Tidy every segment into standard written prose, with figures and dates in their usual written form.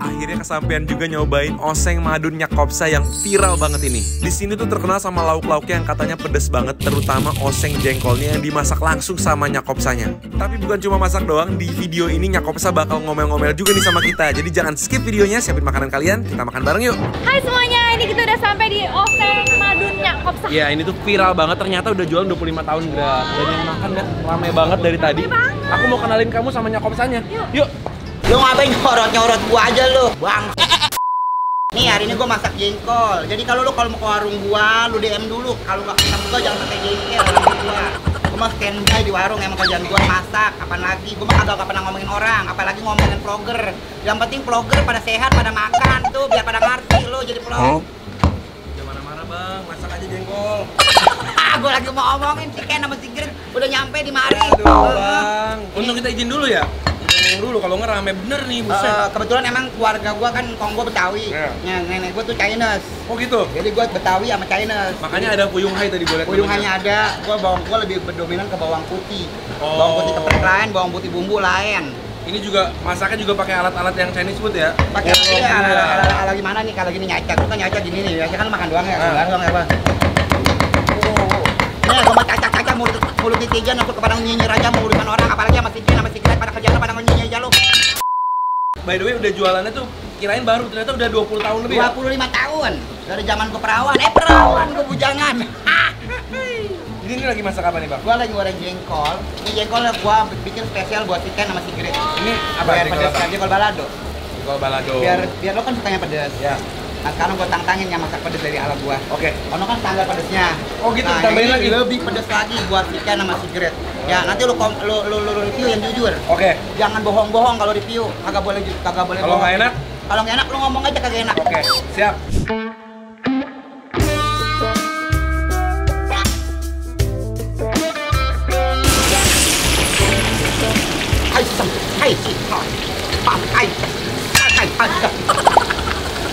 Akhirnya kesampean juga nyobain oseng madun Nyakopsa yang viral banget ini. Di sini tuh terkenal sama lauk-lauknya yang katanya pedes banget, terutama oseng jengkolnya yang dimasak langsung sama Nyakopsanya. Tapi bukan cuma masak doang, di video ini Nyakopsa bakal ngomel-ngomel juga nih sama kita. Jadi jangan skip videonya, siapin makanan kalian, kita makan bareng yuk. Hai semuanya, ini kita udah sampai di oseng madun Nyakopsa. Ya ini tuh viral banget, ternyata udah jualan 25 tahun Gra. Dan yang makan kan rame banget dari tadi. Aku mau kenalin kamu sama Nyakopsanya. Yuk. Lu ngapain nyorot-nyorot gua aja lu, Bang? Nih hari ini gua masak jengkol. Jadi kalau mau ke warung gua, lu DM dulu. Kalau nggak ketemu gua jangan pakai jengkel warung gua. Gua mah standby di warung, emang kerjaan gua masak. Kapan lagi? Gua mah kagak pernah ngomongin orang, apalagi ngomongin vlogger. Yang penting vlogger pada sehat, pada makan tuh, biar pada ngerti lu jadi vlog. Jangan marah-marah Bang, masak aja jengkol. Gua lagi mau ngomongin si Ken sama si Grit udah nyampe di mari. Aduh Bang, untuk kita izin dulu ya. Dulu kalau nggak rame bener nih, buset. Kebetulan emang keluarga gua kan kong gua Betawi. Yeah. Nenek gua tuh Chinese. Oh gitu? Jadi gua Betawi sama Chinese. Makanya ada Fuyung Hai tadi boleh. Fuyung Hai ada, bawang gua lebih berdominan ke bawang putih. Oh. Bawang putih keprek lain, bawang putih bumbu lain. Ini juga masaknya juga pakai alat-alat yang Chinese food ya? Pakai ala gimana nih kalau gini nyacak, gua kan nyacak gini nih, nyacak kan makan doang ya, doang ya, Bang. Nih, gua mau cacak-cacak mulut netizen untuk kepada nyinyir aja mau urusan orang, apalagi sama si Ken sama si Gret pada kerjaan pada nyinyir aja lu. By the way, udah jualannya tuh kirain baru, ternyata udah 20 tahun lebih 25 tahun dari zaman gua perawan, perawan gua bujangan. Jadi ini lagi masak apa nih Bang? Gua lagi goreng jengkol. Ini jengkolnya gua bikin spesial buat si Ken sama si Grit. Ini apa? Biar pedas kan, jengkol balado. Jengkol balado. Biar lo kan sukanya pedas. Ya. Nah sekarang gua tantangin yang masak pedas dari ala gua. Oke. Ono kan standar pedasnya. Oh gitu, nah, tambahin ini lagi? lebih pedas lagi buat si Ken sama si Grit. Ya nanti lu review yang jujur. Oke. Jangan bohong-bohong kalau review. Kagak boleh Kalau nggak enak? Kalau nggak enak lu ngomong aja kagak enak. Oke, siap.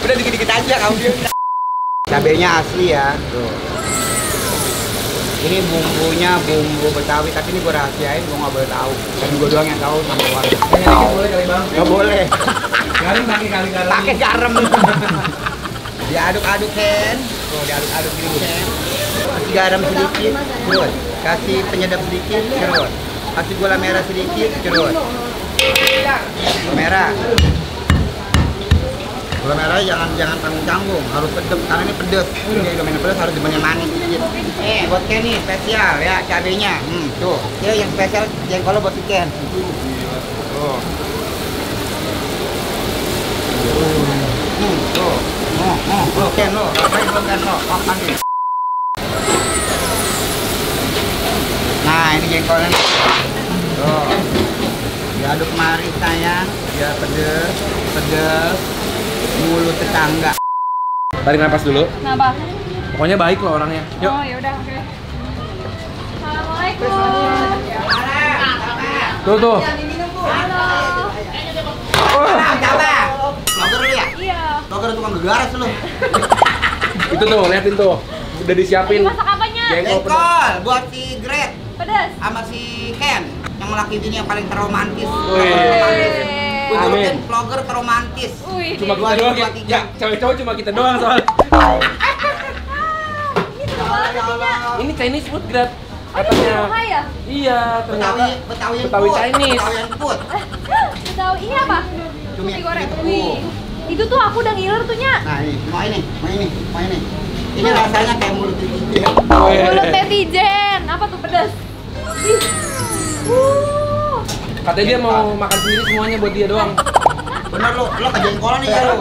Udah dikit-dikit aja kamu dia. Cabenya asli ya. Tuh. Ini bumbunya bumbu Betawi, tapi ini gua rahasiain, gua nggak boleh tahu. Dan gua doang yang tahu sama warga. Dikit boleh kali Bang? Nggak boleh. Garam pakai kali garam. Pakai garam. Diaduk-aduk Ken. Tuh diaduk-aduk gini Ken. Kasih garam sedikit, terus. Kasih penyedap sedikit, terus. Kasih gula merah sedikit, terus. Gula merah. Gula merah jangan tanggung-tanggung, harus pedes karena ini pedes. Ini domain pedes harus dibanyak manis sedikit. Buat Ken nih spesial ya cabenya. Tuh. Ini yang spesial jengkol buat si Ken. Tuh. Tuh. Ken lo, apain lo Ken lo, makan nih. Nah ini jengkolnya. Tuh. Diaduk mari sayang, biar pedes. Mulut tetangga. Tarik napas dulu. Kenapa? Pokoknya baik loh orangnya. Yuk. Oh yaudah, oke. Assalamualaikum. Tuh. Halo. Siapa? Vlogger lu ya? Iya. Vlogger tukang gegaras lu. Itu tuh, liatin tuh. Udah disiapin. Ini masak apanya? Jengkol buat si Gret Pedas. sama si Ken. Yang laki bini yang paling terromantis. Wih. Gue Amin. vlogger terromantis. Wih. Cuma kita doang ya. Ya, cewek-cewek cuma kita doang soalnya. Ini seru banget sihnya. Ini Chinese food Grat. Oh ini Katanya. Fuyung Hai ya? Iya, ternyata Betawi Betawi Chinese. Betawi yang put. Tahu ini apa? Cumi goreng. tepung. Wih. Itu tuh aku udah ngiler tuh nya. Nah ini, mau ini. Ini rasanya kayak mulut netizen. Mulut netizen. Apa tuh pedas? Ih. Katanya dia mau makan sendiri semuanya buat dia doang. Bener lo kejengkolan nih ya lo.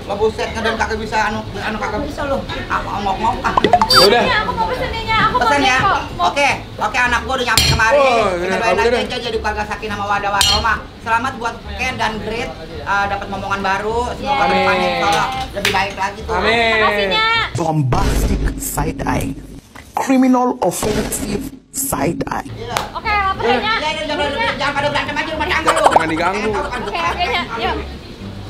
Lo buset dan kagak bisa anu kagak bisa lo. Apa ngomong ah. Ya udah. Ini aku mau pesennya, aku mau Pesan ya. jengkol. Mau- Oke, anak gua udah nyampe kemari. Oh, Kita ya, doain udah aja deh. jadi keluarga sakinah mawaddah warahmah. Selamat buat Ken dan Grit dapat momongan baru. Semoga Yes. depannya kalau lebih baik lagi tuh. Amin. Makasih nya. Bombastic side eye, criminal offensive side eye. Iya. Oke, lapar ya nya. Ya, jangan pada berantem aja rumah tangga lu. Jangan diganggu. Oke, nya. Yuk.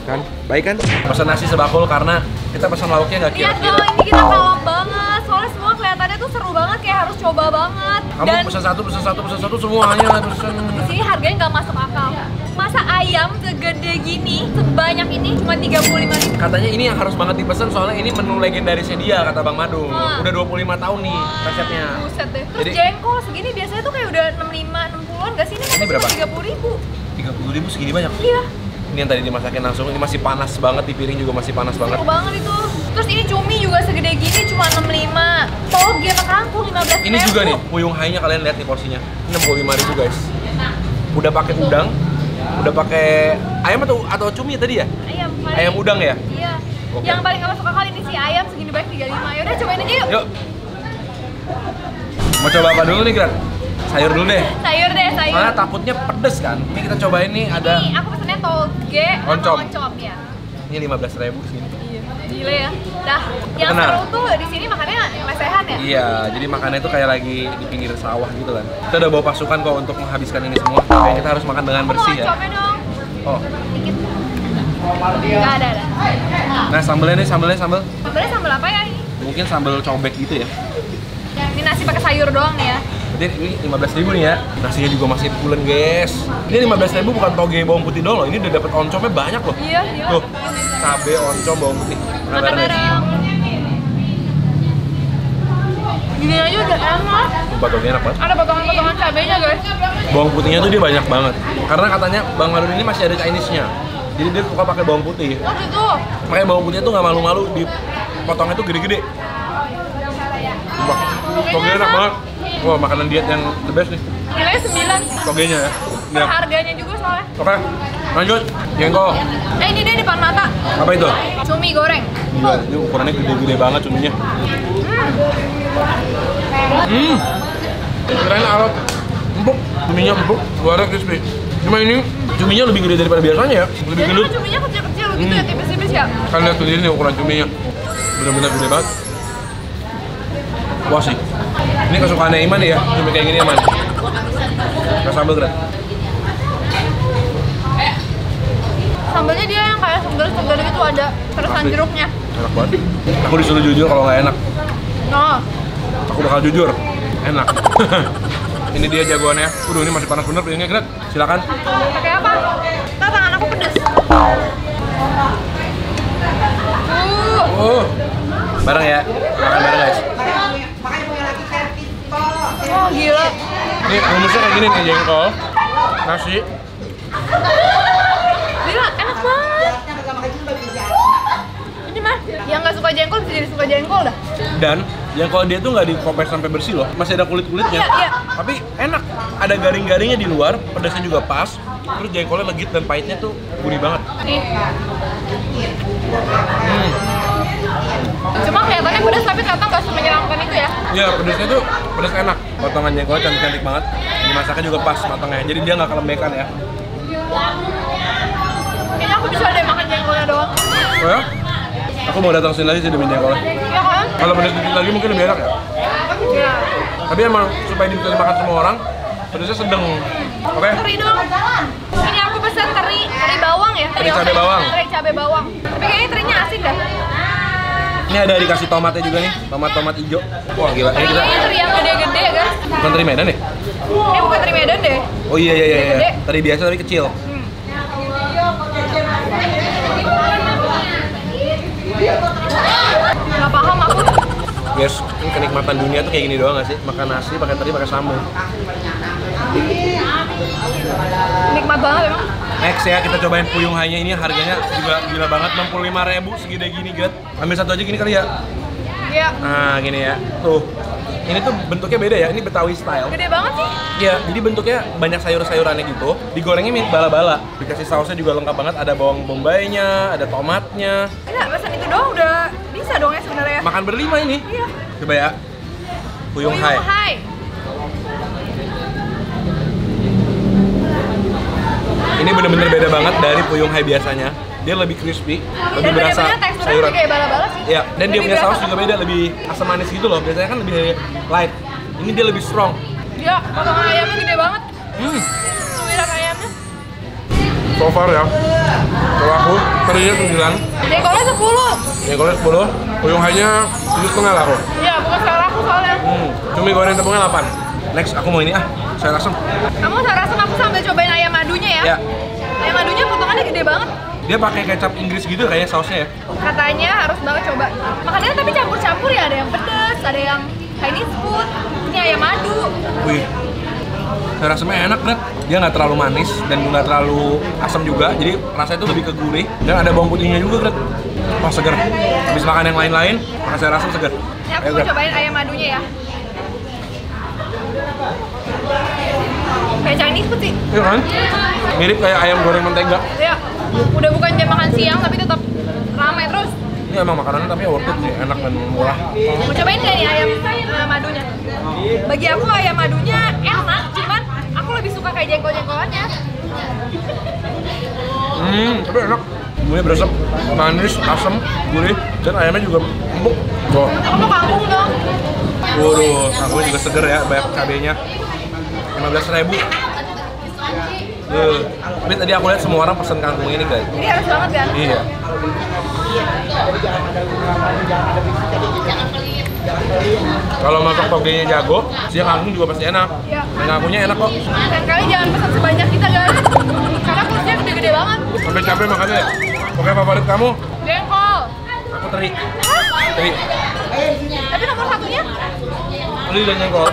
Kan, baik kan? Pesan nasi sebakul karena kita pesan lauknya nggak Lihat kira-kira. dong, ini kita kalap banget. Soalnya semua kelihatannya tuh seru banget, kayak harus coba banget. Kamu Dan pesan satu semuanya pesan. di sini harganya nggak masuk akal. Masa ayam segede gini, sebanyak ini cuma 35.000. Katanya ini yang harus banget dipesan soalnya ini menu legendarisnya dia kata Bang Madu. Ah. Udah 25 tahun nih resepnya. Buset deh. Terus Jadi- jengkol segini biasanya tuh kayak udah 65, 60-an gak sih? Ini berapa? 30.000. 30.000 segini banyak. Iya, Ini yang tadi dimasakin langsung, ini masih panas banget, di piring juga masih panas banget. seru banget itu. Terus ini cumi juga segede gini cuma 65. Toge sama kangkung 15.000. Ini juga nih, puyung hai-nya kalian lihat nih porsinya. 65.000 guys. Udah pakai udang, udah pakai ayam atau cumi tadi ya? Ayam paling. Ayam udang ya? Iya. Oke. Yang paling kamu suka kali ini sih ayam segini banyak 35. Yaudah cobain aja yuk. Yuk. Mau coba apa dulu nih, Gran? Sayur dulu deh. Sayur deh, sayur. Karena takutnya pedes kan. Ini kita cobain nih ada Ini aku pesennya toge sama Oncom. oncom ya. ini 15.000 sini. Iya. Gila ya. Nah, yang Benar. seru tuh di sini makannya lesehan ya. Iya, jadi makannya itu kayak lagi di pinggir sawah gitu kan. Kita udah bawa pasukan kok untuk menghabiskan ini semua. Makanya kita harus makan dengan Aku mau bersih ya. oncomnya dong. Oh, Dikit. Gak ada. nah sambelnya nih, sambel. Sambelnya sambel apa ya ini? Mungkin sambel cobek gitu ya. Ini nasi pakai sayur doang nih ya. Jadi ini 15.000 nih ya. Nasinya juga masih pulen, guys. Ini 15.000 bukan toge bawang putih doang loh. Ini udah dapet oncomnya banyak loh. Iya, gila. Tuh, cabe, oncom, bawang putih. Nah, Makan bareng. bareng. Gini aja udah enak. Potongnya enak banget. Ada potongan-potongan cabenya guys. Bawang putihnya tuh dia banyak banget. Karena katanya Bang Madun ini masih ada Chinese-nya. Jadi dia suka pakai bawang putih. Oh gitu. Makanya bawang putihnya tuh nggak malu-malu dipotongnya tuh gede-gede. Wah, togenya enak banget. Wah, makanan diet yang the best nih. Nilainya 9. Togenya ya. Ya. Harganya juga soalnya. Oke, lanjut. Jengkol. Ini dia depan mata. Apa itu? Cumi goreng. Gila, ini ukurannya gede-gede banget cuminya. Kirain alot. Empuk, cuminya empuk, luarnya crispy. Cuma ini cuminya lebih gede daripada biasanya ya. Lebih Jadi gendut. kan cuminya kecil-kecil gitu ya, tipis-tipis ya. Kan lihat sendiri nih ukuran cuminya. Benar-benar gede banget. Wah sih. Ini kesukaannya Iman ya, cumi kayak gini Iman. Kasih sambal keren. Sambalnya dia yang kayak segar-segar gitu ada terusan Asli. jeruknya. Enak banget. Aku disuruh jujur kalau nggak enak. Nah, Aku bakal jujur. Enak. Ini dia jagoannya. Waduh, ini masih panas bener piringnya, Gret. Silakan. pakai apa? Nah, tangan aku pedes. Bareng ya. Makan bareng, guys. Oh gila. Ini rumusnya kayak gini nih, jengkol, nasi. Gila, enak banget. Ini mah, yang nggak suka jengkol bisa jadi suka jengkol dah. Dan jengkol dia tuh nggak dikopek sampai bersih loh. Masih ada kulit-kulitnya. Iya, iya. Tapi enak. Ada garing-garingnya di luar, pedasnya juga pas. Terus jengkolnya legit dan pahitnya tuh gurih banget. Nih. Cuma kelihatannya pedas tapi ternyata nggak semenyeramkan itu ya. Iya, pedasnya tuh pedas enak. Potongan jengkolnya cantik-cantik banget. Dimasaknya juga pas matangnya. Jadi dia nggak kelembekan ya. Kayaknya aku bisa deh makan jengkolnya doang. Oh ya? Aku mau datang sini lagi sih demi jengkolnya. Iya kan? Kalau pedas dikit lagi mungkin lebih enak ya. Iya. Tapi emang supaya bisa dimakan semua orang, pedasnya sedang. Oke? Teri dong. Ini aku pesen teri bawang ya. Teri cabai bawang. Teri cabai bawang. Tapi kayaknya terinya asin dah. Ini ada dikasih tomatnya juga nih, tomat hijau. Wah gila, ini kita Terinya teri yang gede-gede guys. bukan teri Medan ya? Bukan teri Medan deh. Oh iya. Gede. Teri biasa tapi kecil. Gak paham aku. Guys, ini kenikmatan dunia tuh kayak gini doang gak sih? Makan nasi, pakai teri, pakai sambal. Nikmat banget emang. Next ya, kita cobain puyung hai-nya ini harganya juga gila banget, 65.000 segede gini, Gat. Ambil satu aja gini kali ya. Iya. Nah, gini ya. Tuh. Ini tuh bentuknya beda ya, ini Betawi style. Gede banget sih. Iya, jadi bentuknya banyak sayur-sayurannya gitu. Digorengnya mirip bala-bala. Dikasih sausnya juga lengkap banget, ada bawang bombaynya, ada tomatnya. Enggak, pesan itu doang udah bisa dong ya sebenarnya. Makan berlima ini. Iya. Coba ya. Puyung hai. Hai. Ini bener-bener beda banget dari puyung hai biasanya. Dia lebih crispy, lebih Dan berasa bener-bener teksturnya sayuran. lebih kayak bala-bala sih. Iya, dan dia Lebih punya saus berasa. juga beda, lebih asam manis gitu loh. Biasanya kan lebih light. Ini dia lebih strong. Iya, potongan ayamnya gede banget. Suwiran ayamnya. So far ya. Kalau aku, terinya 9, Jengkolnya 10. jengkolnya 10, puyung hai-nya 7,5 lah aku. Iya, bukan salah aku soalnya. Cumi goreng tepungnya 8. Next, aku mau ini saya rasem. Kamu saya rasa aku sambil cobain ayam madunya ya. Ya, Ayam madunya potongannya gede banget. Dia pakai kecap Inggris gitu kayaknya sausnya ya. Katanya harus banget coba. Makanannya tapi campur-campur ya, ada yang pedas, ada yang Chinese food. Ini ayam madu. Wih, rasanya enak kan? Dia nggak terlalu manis dan nggak terlalu asam juga, jadi rasanya itu lebih ke gurih dan ada bawang putihnya juga kan? Wah seger. Habis makan yang lain-lain, rasanya rasa seger. Ini aku mau cobain ayam madunya ya. Kayak Chinese food sih. Iya kan? Mirip kayak ayam goreng mentega. Ya, udah bukan jam makan siang tapi tetap ramai terus. Ini emang makanannya tapi worth it sih, enak dan murah. Mau cobain nggak nih ayam madunya? Bagi aku ayam madunya enak, cuman aku lebih suka kayak jengkol-jengkolannya. Tapi enak. Bumbunya beresap, manis, asam, gurih, dan ayamnya juga empuk. Tuh. Aku mau kangkung dong. Waduh, kangkungnya juga seger ya, banyak cabenya. 15.000. Tapi tadi aku lihat semua orang pesen kangkung ini guys. Jadi harus banget kan? Iya. Kalau masak togenya jago, si kangkung juga pasti enak. Iya. Dan kangkungnya enak kok. Dan kali jangan pesan sebanyak kita guys. Karena porsinya gede-gede banget. Sampai capek makannya ya. Oke, favorit kamu? Jengkol. Aku teri. Teri. Tapi nomor satunya? Teri dan jengkol.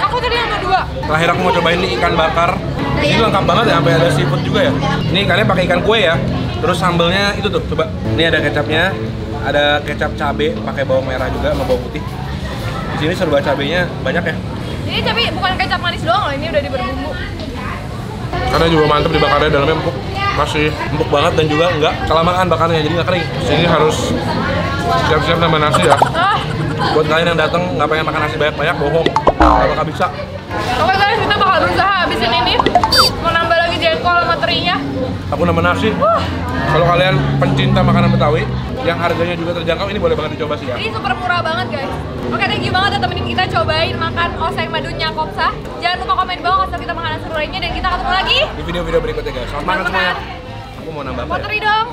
Aku tadi yang kedua. Terakhir aku mau cobain nih ikan bakar. Ini lengkap banget ya, sampai ada seafood juga ya. Ini ikannya pakai ikan kue ya. Terus sambelnya itu tuh, coba. Ini ada kecapnya, ada kecap cabe, pakai bawang merah juga sama bawang putih. Di sini serba cabenya banyak ya. Ini tapi bukan kecap manis doang loh, ini udah diberbumbu. Karena juga mantep dibakarnya, dalamnya empuk. Masih empuk banget dan juga enggak kelamaan bakarnya, jadi nggak kering. Sini harus siap-siap nambah nasi ya. Buat kalian yang datang nggak pengen makan nasi banyak-banyak, bohong. Nggak bakal bisa. Oke guys, kita bakal berusaha habisin ini. Mau nambah lagi jengkol sama terinya. Aku nambah nasi. Kalau kalian pencinta makanan Betawi, yang harganya juga terjangkau, ini boleh banget dicoba sih ya. Ini super murah banget guys. Oke, thank you banget udah temenin kita cobain makan oseng madunya Kopsa. Jangan lupa komen di bawah kalau kita makanan seru lainnya dan kita ketemu lagi Di video-video berikutnya guys. Selamat makan semuanya. Aku mau nambah apa ya? Poteri dong.